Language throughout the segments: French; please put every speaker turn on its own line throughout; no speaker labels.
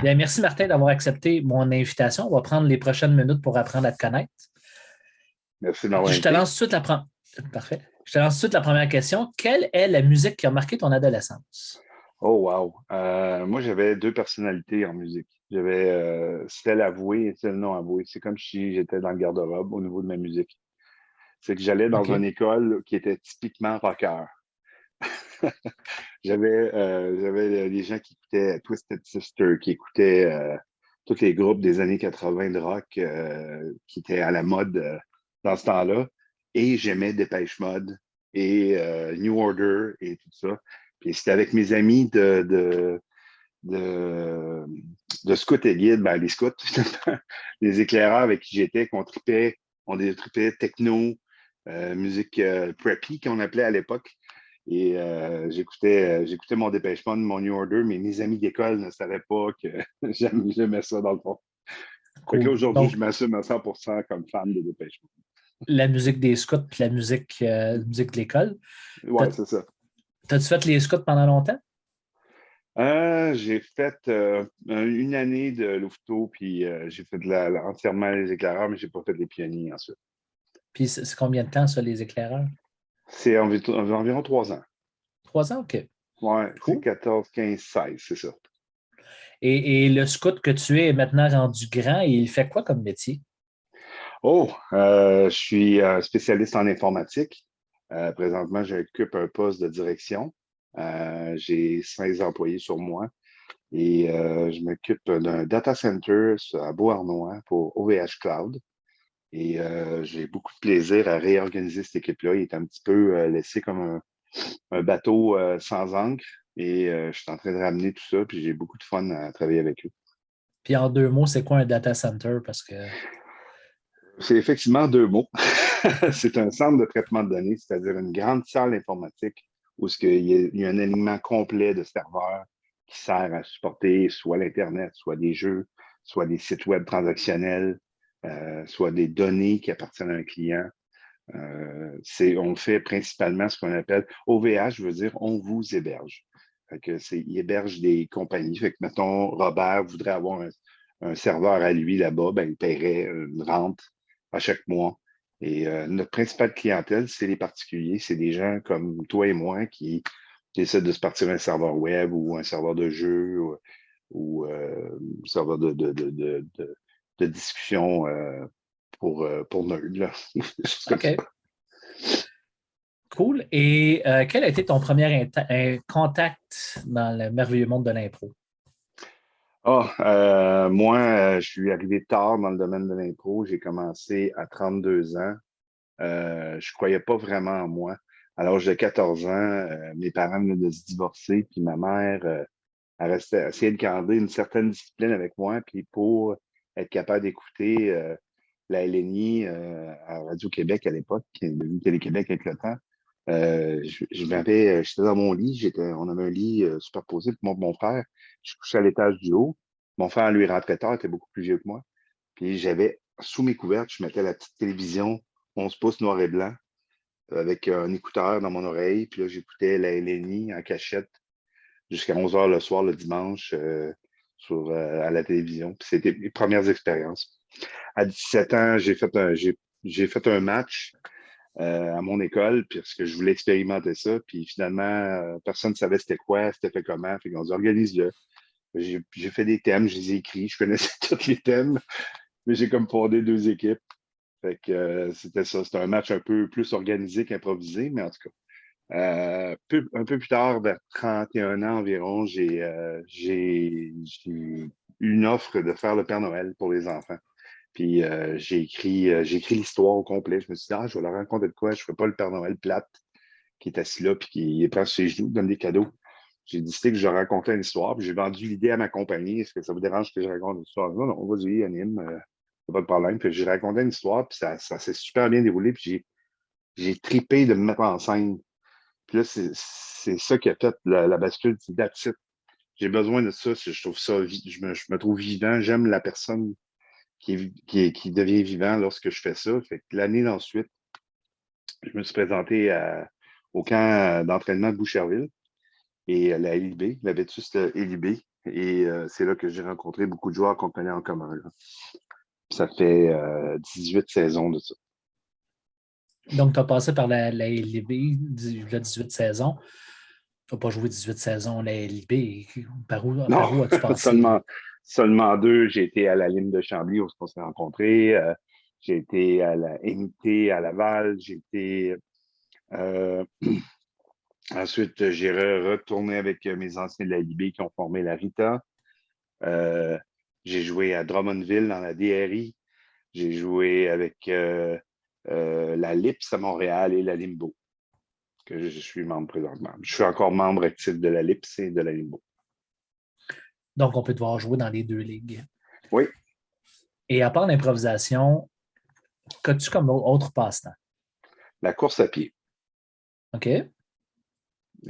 Bien, merci Martin d'avoir accepté mon invitation. On va prendre les prochaines minutes pour apprendre à te connaître.
Merci de m'avoir
Je te
invité.
lance tout de suite Parfait. Je te lance tout de suite la première question. Quelle est la musique qui a marqué ton adolescence?
Oh, wow. Moi, j'avais deux personnalités en musique. J'avais celle avouée et celle non avouée. C'est comme si j'étais dans le garde-robe au niveau de ma musique. C'est que j'allais dans une
OK.
école qui était typiquement rocker. J'avais des gens qui écoutaient Twisted Sister, qui écoutaient tous les groupes des années 80 de rock qui étaient à la mode dans ce temps-là. Et j'aimais Depeche Mode et New Order et tout ça. Puis c'était avec mes amis de, de scouts et guides, ben, les scouts, les éclaireurs avec qui j'étais, on tripait techno, musique preppy qu'on appelait à l'époque. Et j'écoutais mon dépêchement de mon New Order, mais mes amis d'école ne savaient pas que j'aimais ça dans le fond. Fait que là,
Cool.
aujourd'hui, je
Donc,
m'assume à 100% comme fan de dépêchement.
la musique des scouts puis la musique de l'école.
Ouais, c'est ça.
T'as-tu fait les scouts pendant longtemps?
J'ai fait une année de louveteau, puis j'ai fait entièrement les éclaireurs, mais j'ai pas fait les pionniers ensuite.
Puis c'est combien de temps, ça, les éclaireurs?
C'est environ 3 ans.
3 ans? OK.
Ouais, c'est
Cool.
14, 15, 16, c'est ça.
Et le scout que tu es maintenant rendu grand, il fait quoi comme métier?
Oh, je suis spécialiste en informatique. Présentement, j'occupe un poste de direction. J'ai 16 employés sur moi et je m'occupe d'un data center à Beauharnois pour OVH Cloud. Et j'ai beaucoup de plaisir à réorganiser cette équipe-là. Il est un petit peu laissé comme un bateau sans ancre et je suis en train de ramener tout ça, puis j'ai beaucoup de fun à travailler avec eux.
Puis en 2 mots, c'est quoi un data center? Parce que
C'est effectivement deux mots. C'est un centre de traitement de données, c'est-à-dire une grande salle informatique où il y a un alignement complet de serveurs qui sert à supporter soit l'Internet, soit des jeux, soit des sites web transactionnels, soit des données qui appartiennent à un client. On fait principalement ce qu'on appelle OVH, veut dire on vous héberge. Fait que il héberge des compagnies. Fait que, mettons, Robert voudrait avoir un serveur à lui là-bas, ben, il paierait une rente à chaque mois. Et notre principale clientèle, c'est les particuliers. C'est des gens comme toi et moi qui essaient de se partir un serveur web ou un serveur de jeu ou un serveur de discussion pour nerds, là. Juste comme ça.
OK, cool. Et quel a été ton premier contact dans le merveilleux monde de l'impro?
Moi, je suis arrivé tard dans le domaine de l'impro. J'ai commencé à 32 ans. Je croyais pas vraiment en moi. À l'âge de 14 ans, mes parents venaient de se divorcer, puis ma mère, elle restait, essayait de garder une certaine discipline avec moi, puis pour être capable d'écouter la LNI à Radio-Québec à l'époque, qui est devenue Télé-Québec avec le temps. J'étais dans mon lit, on avait un lit superposé pour moi et mon frère. Je couchais à l'étage du haut. Mon frère, lui, rentrait tard, était beaucoup plus vieux que moi. Puis j'avais, sous mes couvertes, je mettais la petite télévision 11 pouces noir et blanc avec un écouteur dans mon oreille. Puis là, j'écoutais la LNI en cachette jusqu'à 11 heures le soir, le dimanche, à la télévision. Puis c'était mes premières expériences. À 17 ans, j'ai fait un match à mon école parce que je voulais expérimenter ça. Puis finalement, personne ne savait c'était quoi, c'était fait comment. Fait qu'on dit organise-le. J'ai fait des thèmes, je les ai écrits, je connaissais tous les thèmes, mais j'ai comme fondé deux équipes. Fait que c'était ça. C'était un match un peu plus organisé qu'improvisé, mais en tout cas. Un peu plus tard, vers 31 ans environ, j'ai eu une offre de faire le Père Noël pour les enfants. Puis j'ai écrit l'histoire au complet. Je me suis dit, je vais leur raconter de quoi. Je ne ferai pas le Père Noël plate qui est assis là puis qui prend sur ses genoux, donne des cadeaux. J'ai décidé que je racontais une histoire, puis j'ai vendu l'idée à ma compagnie. Est-ce que ça vous dérange que je raconte une histoire? Non, non, vas-y, anime, pas de problème. Puis j'ai raconté une histoire, puis ça s'est super bien déroulé, puis j'ai tripé de me mettre en scène. Puis là, c'est ça qui a fait la bascule. C'est that's it. J'ai besoin de ça. Je trouve ça, je me trouve vivant. J'aime la personne qui devient vivant lorsque je fais ça. Fait que l'année d'ensuite, je me suis présenté au camp d'entraînement de Boucherville et la LIB, la Vétuste LIB. Et c'est là que j'ai rencontré beaucoup de joueurs qu'on connaît en commun, là. Ça fait 18 saisons de ça.
Donc, tu as passé par la LIB, la 18 saisons. Tu n'as pas joué 18 saisons la LIB. Par
Non,
où as-tu passé?
seulement deux. J'ai été à la Lime de Chambly où on s'est rencontrés. J'ai été à la MIT à Laval. Euh, ensuite, j'ai retourné avec mes anciens de la LIB qui ont formé la RITA. Euh, j'ai joué à Drummondville dans la DRI. J'ai joué avec la LIPS à Montréal et la Limbo, que je suis membre présentement. Je suis encore membre actif de la LIPS et de la Limbo.
Donc, on peut te voir jouer dans les deux ligues.
Oui.
Et à part l'improvisation, qu'as-tu comme autre passe-temps?
La course à pied.
OK.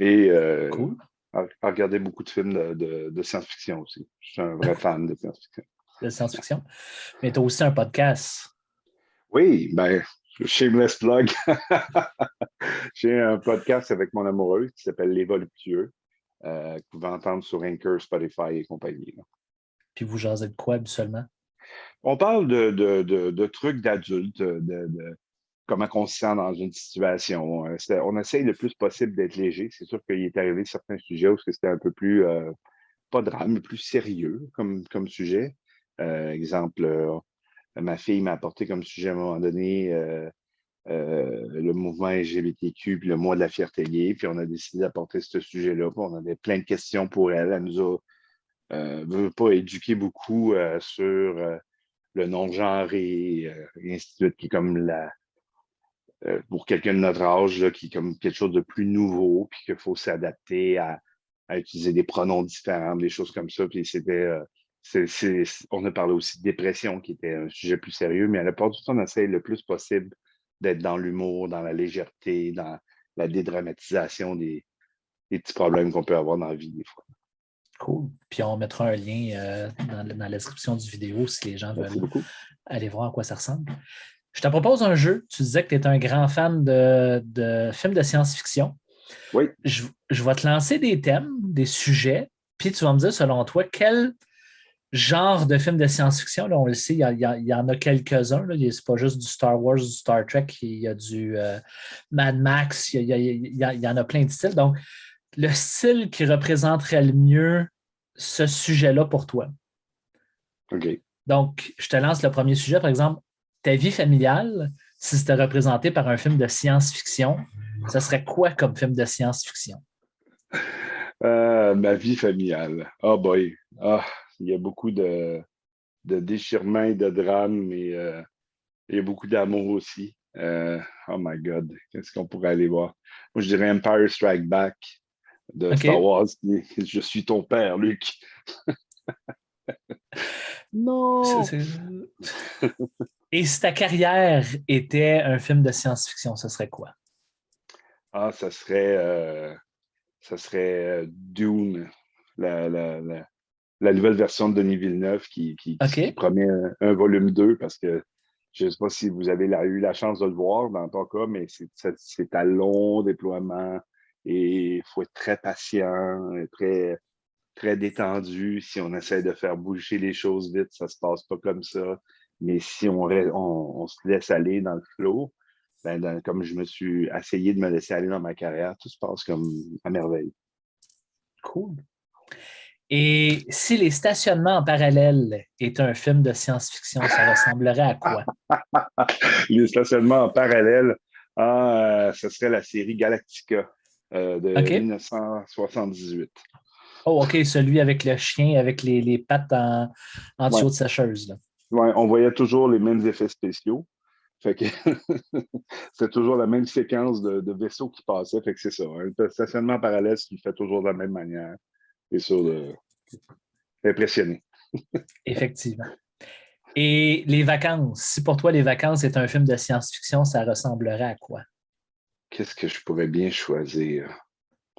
Et
Cool.
à regarder beaucoup de films de science-fiction aussi. Je suis un vrai fan de science-fiction.
De science-fiction. Mais tu as aussi un podcast.
Oui, ben, shameless plug. J'ai un podcast avec mon amoureuse qui s'appelle Les Voluptueux, que vous pouvez entendre sur Anchor, Spotify et compagnie, là.
Puis vous jasez de quoi habituellement?
On parle de trucs d'adultes, de comment on se sent dans une situation. On essaye le plus possible d'être léger. C'est sûr qu'il est arrivé certains sujets où c'était un peu plus, pas drame, mais plus sérieux comme sujet. Exemple, ma fille m'a apporté comme sujet à un moment donné le mouvement LGBTQ puis le mois de la fierté gay. Puis on a décidé d'apporter ce sujet-là. Puis on avait plein de questions pour elle. Elle nous a veut pas éduqué beaucoup sur le non-genré et ainsi de suite, qui est comme pour quelqu'un de notre âge, là, qui est comme quelque chose de plus nouveau, puis qu'il faut s'adapter à utiliser des pronoms différents, des choses comme ça. Puis on a parlé aussi de dépression, qui était un sujet plus sérieux, mais à la part du temps, on essaie le plus possible d'être dans l'humour, dans la légèreté, dans la dédramatisation des petits problèmes qu'on peut avoir dans la vie des fois.
Cool. Puis on mettra un lien dans la description du vidéo si les gens
Merci
veulent
beaucoup.
aller voir à quoi ça ressemble. Je te propose un jeu. Tu disais que tu es un grand fan de films de science-fiction.
Oui.
Je vais te lancer des thèmes, des sujets, puis tu vas me dire, selon toi, quel genre de film de science-fiction, là, on le sait, il y en a quelques-uns. C'est pas juste du Star Wars, du Star Trek, il y a du Mad Max, il y en a plein de styles. Donc, le style qui représenterait le mieux ce sujet-là pour toi.
OK.
Donc, je te lance le premier sujet, par exemple, ta vie familiale, si c'était représenté par un film de science-fiction, ça serait quoi comme film de science-fiction?
Ma vie familiale. Oh boy. Ah, il y a beaucoup de déchirements et de drames, mais il y a beaucoup d'amour aussi. Oh my God, qu'est-ce qu'on pourrait aller voir? Moi, je dirais Empire Strike Back de Star
OK.
Wars. Je suis ton père, Luke. Non!
Et si ta carrière était un film de science-fiction, ce serait quoi?
Ah, ça serait Dune, la nouvelle version de Denis Villeneuve qui
OK.
promet un volume 2 parce que je ne sais pas si vous avez eu la chance de le voir dans ton cas, mais c'est à long déploiement et il faut être très patient, très, très détendu. Si on essaie de faire bouger les choses vite, ça ne se passe pas comme ça. Mais si on se laisse aller dans le flow, ben, comme je me suis essayé de me laisser aller dans ma carrière, tout se passe comme à merveille.
Cool. Et si les stationnements en parallèle étaient un film de science-fiction, ça ressemblerait à quoi?
Les stationnements en parallèle, ce serait la série Galactica de
OK.
1978.
Oh, OK, celui avec le chien, avec les pattes en
Ouais.
tuyau de sécheuse. Là.
Ouais, on voyait toujours les mêmes effets spéciaux. Fait que c'était toujours la même séquence de vaisseaux qui passaient. Fait que c'est ça. Un stationnement parallèle, ce qui fait toujours de la même manière. C'est sûr d'impressionner.
Effectivement. Et les vacances, si pour toi les vacances est un film de science-fiction, ça ressemblerait à quoi?
Qu'est-ce que je pourrais bien choisir?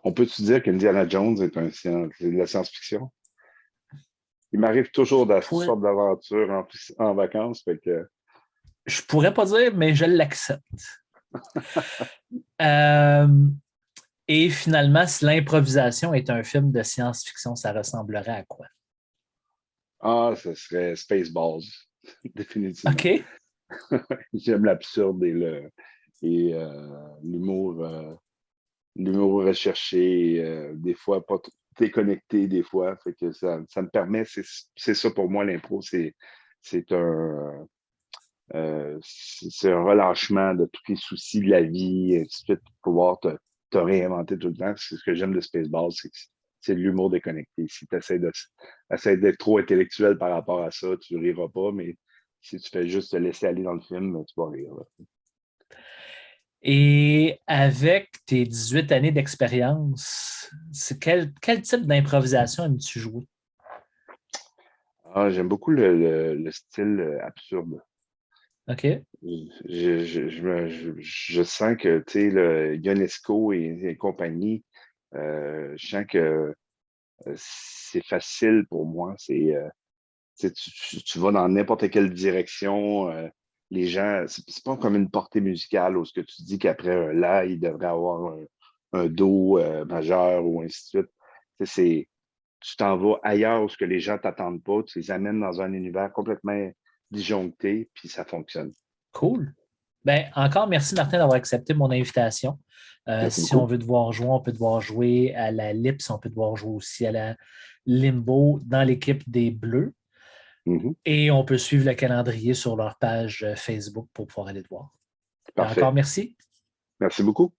On peut-tu dire qu'Indiana Jones est de la science-fiction? Il m'arrive toujours de toutes sortes d'aventures en vacances. Fait que...
Je pourrais pas dire, mais je l'accepte. Euh, Et finalement, si l'improvisation est un film de science-fiction, ça ressemblerait à quoi?
Ah, ce serait Spaceballs, définitivement.
OK.
J'aime l'absurde et l'humour recherché, des fois pas déconnecté, des fois. Fait que ça me permet, c'est ça pour moi, l'impro, c'est c'est un relâchement de tous les soucis de la vie, et ainsi de suite, pour pouvoir te réinventer tout le temps. C'est ce que j'aime de Spaceballs, c'est de l'humour déconnecté. Si tu essaies d'être trop intellectuel par rapport à ça, tu ne riras pas, mais si tu fais juste te laisser aller dans le film, ben, tu vas rire. Là.
Et avec tes 18 années d'expérience, quel type d'improvisation aimes-tu jouer?
Ah, j'aime beaucoup le style absurde.
OK.
Je sens que, tu sais, le Ionesco et compagnie, je sens que c'est facile pour moi. Tu sais, tu vas dans n'importe quelle direction. Les gens, c'est pas comme une portée musicale où ce que tu dis qu'après un la, il devrait avoir un do majeur ou ainsi de suite. Tu sais, tu t'en vas ailleurs où ce que les gens t'attendent pas. Tu les amènes dans un univers complètement disjoncté, puis ça fonctionne.
Cool. Ben, encore merci, Martin, d'avoir accepté mon invitation.
Merci
Si on
beaucoup.
veut te voir jouer, on peut te voir jouer à la Lips, on peut te voir jouer aussi à la Limbo dans l'équipe des Bleus.
Mhm.
Et on peut suivre le calendrier sur leur page Facebook pour pouvoir aller te voir. Ben, encore
Parfait.
merci.
Merci beaucoup.